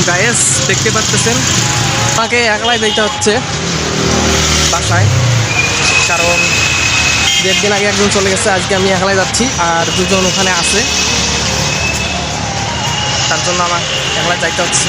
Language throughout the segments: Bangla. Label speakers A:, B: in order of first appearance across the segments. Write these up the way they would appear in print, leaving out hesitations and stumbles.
A: গায়েস দেখতে পাচ্ছেন আমাকে একলাই যাইতে হচ্ছে বাসায়, কারণ দেড় দিন আগে একজন চলে গেছে, আজকে আমি একলাই যাচ্ছি আর দুজন ওখানে আছে, তার জন্য আমার একলাই যাইতে হচ্ছে।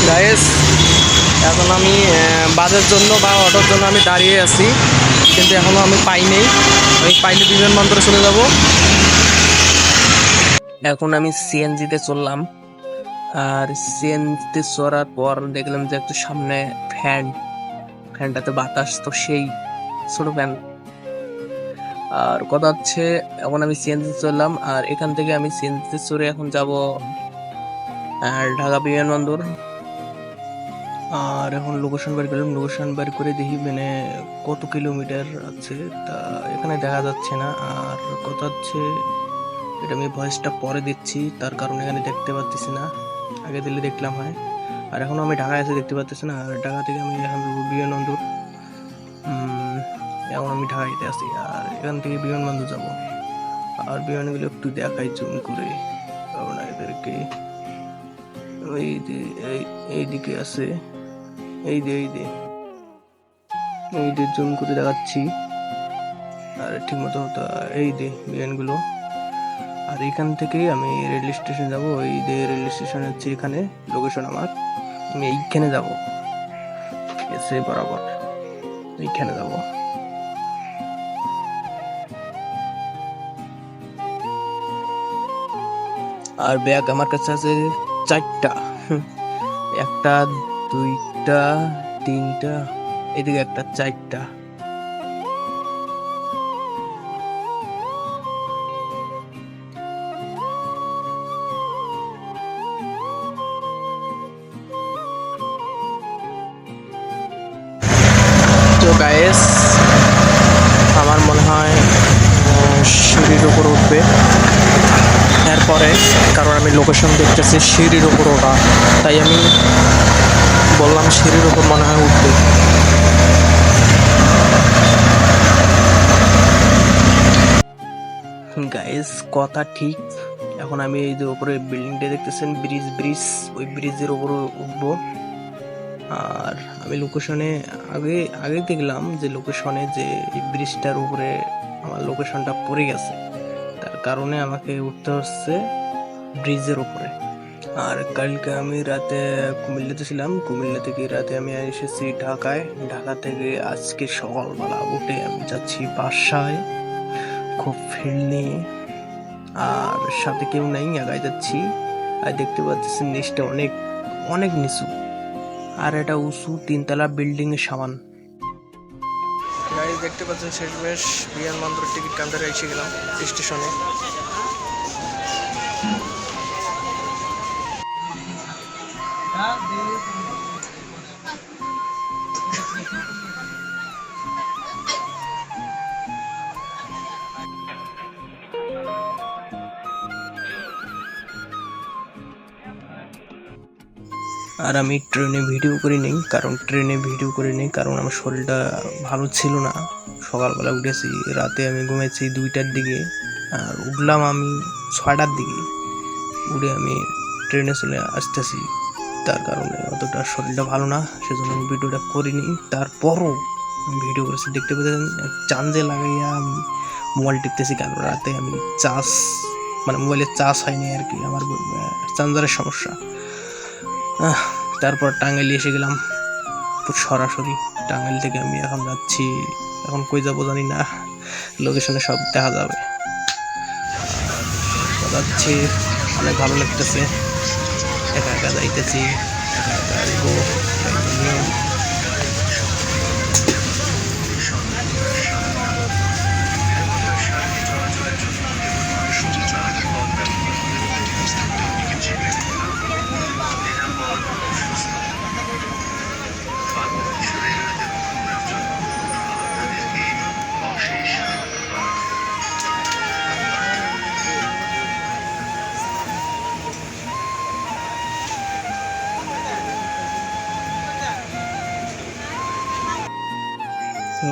A: গাইস এখন আমি বাসের জন্য বা অটোর জন্য আমি দাঁড়িয়ে আছি, কিন্তু এখনও আমি পাইনি। আমি পাইলে বিমানবন্দরে চলে যাব। এখন আমি সিএনজিতে চললাম, আর সিএনজিতে চড়ার পর দেখলাম যে একটু সামনে ফ্যানটাতে বাতাস, তো সেই ছোট ফ্যান। আর কথা হচ্ছে এখন আমি সিএনজিতে চললাম, আর এখান থেকে আমি সিএনজিতে চড়ে এখন যাব ঢাকা বিমানবন্দর। আর এখন লোকেশন বের করলাম, লোকেশন বের করে দেখি মানে কত কিলোমিটার আছে, তা এখানে দেখা যাচ্ছে না। আর কথা হচ্ছে এটা আমি ভয়েসটা পরে দিচ্ছি, তার কারণে এখানে দেখতে পাচ্ছি না, আগে দিলে দেখলাম হয়। আর এখন আমি ঢাকায় এসে দেখতে পাচ্ছি না, আর ঢাকা থেকে আমি এখন বিমানবন্দর, এখন আমি ঢাকাইতে আছি, আর এখান থেকে বিমানবন্দর যাব। আর বিমানগুলো একটু দেখাই জুম করে, কারণ এদেরকে ওই যে এইদিকে আছে, এই যে জুম করে দেখাচ্ছি, আর ঠিক মতো এই যে বিমানগুলো। আর এখান থেকে আমি রেল স্টেশন যাব, এই যে রেল স্টেশন হচ্ছে এখানে লোকেশন আমার, আমি এইখানে যাব, এসে বরাবর এইখানে যাব। আর ব্যাগ আমার কাছে আছে 4টা, একটা, দুইটা, তিনটা, এদিকে একটা, 4টা। তো গাইস আমার মনে হয় সিঁড়ির উপর উঠবে এরপরে, কারণ আমি লোকেশন দেখতেছি সিঁড়ির উপর ওঠা, তাই আমি বললাম সিঁড়ির উপর মনে হয় উঠবে। গাইস কথা ঠিক, এখন আমি এই যে উপরে বিল্ডিংটা দেখতেছেন, ব্রিজ, ওই ব্রিজের উপরে উঠবো। আর আমি লোকেশনে আগে দেখলাম যে লোকেশনে যে এই ব্রিজটার উপরে আমার লোকেশনটা পড়ে গেছে, তার কারণে আমাকে উঠতে হচ্ছে ব্রিজের উপরে। আর কালকে আমি রাতে কুমিল্লাতে ছিলাম, কুমিল্লা থেকে রাতে আমি এসেছি ঢাকায়, ঢাকা থেকে আজকে সকালবেলা উঠে আমি যাচ্ছি বাসায়, খুব ফিল নিয়ে। আর সাথে কেউ নাই, একাই যাচ্ছি। আর দেখতে পাচ্ছি নিচটা অনেক অনেক নিচু, আর এটা উঁচু 3তলা বিল্ডিং এর সামান। গাইস দেখতে পাচ্ছেন শেষমেশ বিমানবন্দর টিকিট কাউন্টারে এসে গেলাম, স্টেশনে। আর আমি ট্রেনে ভিডিও করি নেই কারণ আমার শরীরটা ভালো ছিল না। সকালবেলা উঠেছি, রাতে আমি ঘুমাইছি 2টার দিকে, আর উঠলাম আমি 6টার দিকে। উঠে আমি ট্রেনে চলে আসতেছি, তার কারণে অতটা শরীরটা ভালো না, সেজন্য আমি ভিডিওটা করিনি। তারপরও আমি ভিডিও করেছি, দেখতে পেতেছেন চার্জে লাগাইয়া আমি মোবাইল টিপতেছি, কারণ রাতে আমি মানে মোবাইলের চার্জ হয়নি আর কি, আমার চার্জারের সমস্যা। তারপর টাঙ্গাইলে এসে গেলাম সরাসরি। টাঙ্গাইল থেকে আমি এখন যাচ্ছি, এখন কই যাবো জানি না, লোকেশনে সব দেখা যাবে। যাচ্ছি, অনেক ভালো লাগতেছে, একা একা যাইতেছি, একা একা আসবো।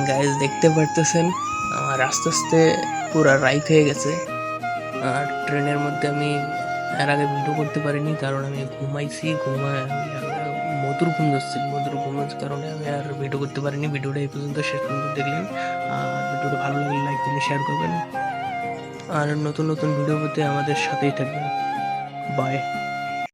A: গাইজ দেখতে পারতেছেন আমার আস্তে আস্তে পুরা রাইত হয়ে গেছে। আর ট্রেনের মধ্যে আমি এর আগে ভিডিও করতে পারিনি, কারণ আমি ঘুমাইছি। মধুর ঘুম ধরছিল, মধুর ঘুমের কারণে আমি আর ভিডিও করতে পারিনি। ভিডিওটা এই পর্যন্ত শেষ পর্যন্ত দেখলেন। আর ভিডিওটা ভালো লাগলে লাইক দিলে শেয়ার করবেন। আর নতুন নতুন ভিডিও পেতে আমাদের সাথেই থাকবেন। বাই।